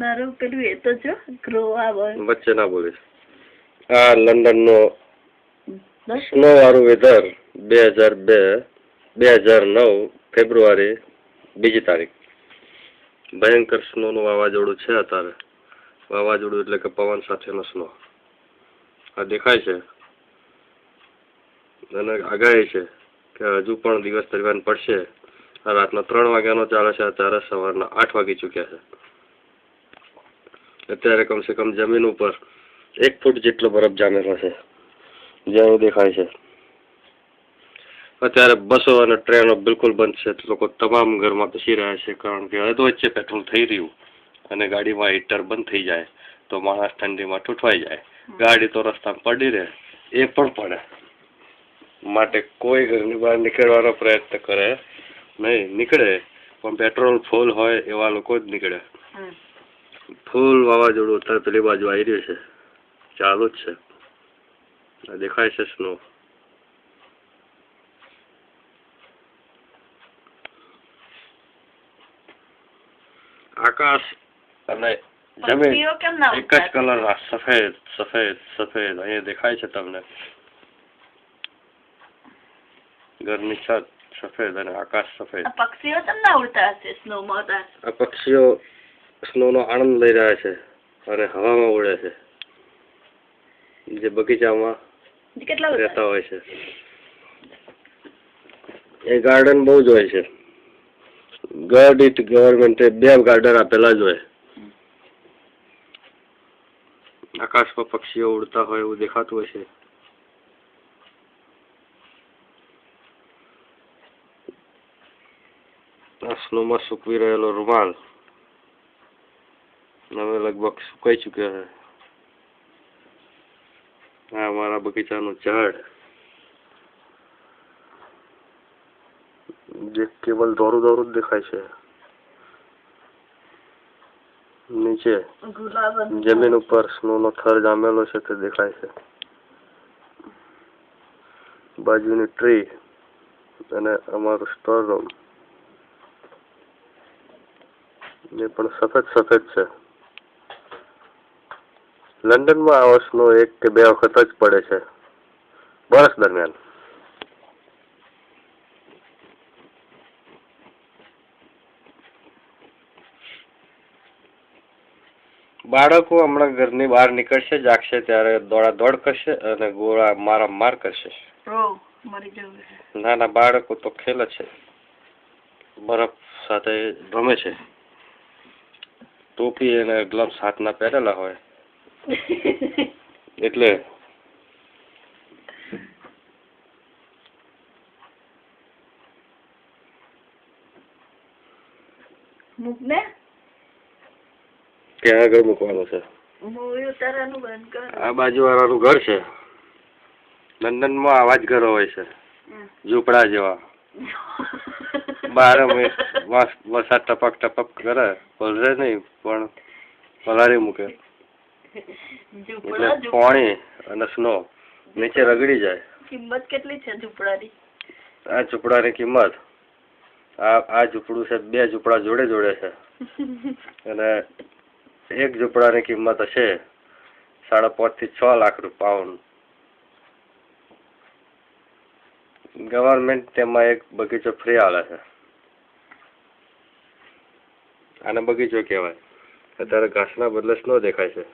મારું પેલું એ તો જો ગ્રો આવે વચ્ચે ના બોલીશ. આ લંડનનો સ્નો વાળું વેધર 2009 ફેબ્રુઆરી 2 તારીખ. ભયંકર સ્નોનું વાવાઝોડું છે અત્યારે. વાવાઝોડું એટલે કે પવન સાથેનો સ્નો. આ દેખાય છે અને આગાહી છે કે હજુ પણ દિવસ દરમિયાન પડશે. આ રાતના 3 વાગ્યાનો ચાલે છે, અત્યારે સવારના 8 વાગી ચૂક્યા છે. અત્યારે કમસે કમ જમીન ઉપર 1 ફૂટ જેટલો બરફ જામેલો છે જ્યાં દેખાય છે. અત્યારે બસો અને ટ્રેનો બિલકુલ બંધ છે. લોકો તમામ ઘરમાં બેસી રહ્યા છે, કારણ કે અધવચ્ચે પેટ્રોલ થઈ રહ્યું અને ગાડીમાં હીટર બંધ થઈ જાય તો માણસ ઠંડીમાં ઠૂઠવાઈ જાય. ગાડી તો રસ્તામાં પડી રહે, એ પણ પડે. માટે કોઈ ઘરની બહાર નીકળવાનો પ્રયત્ન કરે નહીં. નીકળે પણ પેટ્રોલ ફૂલ હોય એવા લોકો જ નીકળે. ફૂલ વાવાઝોડું અત્યારે પેલી બાજુ આવી રહ્યું છે, ચાલુ જ છે. દેખાય છે સ્નો. આકાશ અને જમીન એક જ કલરના સફેદ સફેદ સફેદ અહીંયા દેખાય છે તમને. ઘરની છત સફેદ અને આકાશ સફેદ. પક્ષીઓ તમને ઉડતા હશે સ્નોમાં. આ પક્ષીઓ સ્નોનો આનંદ લઈ રહ્યા છે અને હવામાં ઉડે છે, જે બગીચામાં રહેતા હોય છે. એ ગાર્ડન બહુ જ હોય છે. ગવર્મેન્ટે 2 ગાર્ડન આપેલા જ હોય. આકાશ પર પક્ષીઓ ઉડતા હોય એવું દેખાતું હોય છે. આ સ્નોમાં સૂકવી રહેલો રૂમાલ હવે લગભગ સુકાઈ ચૂક્યો છે. આ અમારા બગીચાનું ઝાડ જે કેવલ દોરું દોરું જ દેખાય છે. નીચે જમીન ઉપર સ્નોનો થર જામેલો છે તે દેખાય છે. બાજુની ટ્રી અને અમારું સ્ટોર રૂમ એ પણ સફેદ સફેદ છે. લંડનમાં આવો સ્નો 1 કે 2 વખત જ પડે છે વર્ષ દરમિયાન. બાળકો હમણાં ઘરની બહાર નીકળશે, જાગશે ત્યારે દોડાદોડ કરશે અને ગોળા મારામાર કરશે. નાના બાળકો તો ખેલે છે, બરફ સાથે રમે છે. ટોપી અને ગ્લવ્સ હાથના પહેરેલા હોય એટલે ક્યાં આગળ મૂકવાનું છે? આ બાજુ વાળાનું ઘર છે. લંડનમાં આવા જ ઘરો હોય છે, ઝૂંપડા જેવા. 12 મિનિટ વરસાદ ટપક ટપક કરે, પલરે નહીં પણ પલારી મૂકે એટલે પાણી અને સ્નો નીચે રગડી જાય. કિંમત કેટલી છે ઝૂંપડાની? આ ઝૂંપડાની કિંમત આ ઝૂંપડું છે 2 ઝૂંપડા જોડે જોડે છે અને એક ઝૂંપડાની કિંમત હશે 5.5 થી 6 લાખ પાઉન્ડ. ગવર્મેન્ટ તેમાં એક બગીચો ફ્રી આલે છે. આને બગીચો કહેવાય. અત્યારે ઘાસના બદલે સ્નો દેખાય છે.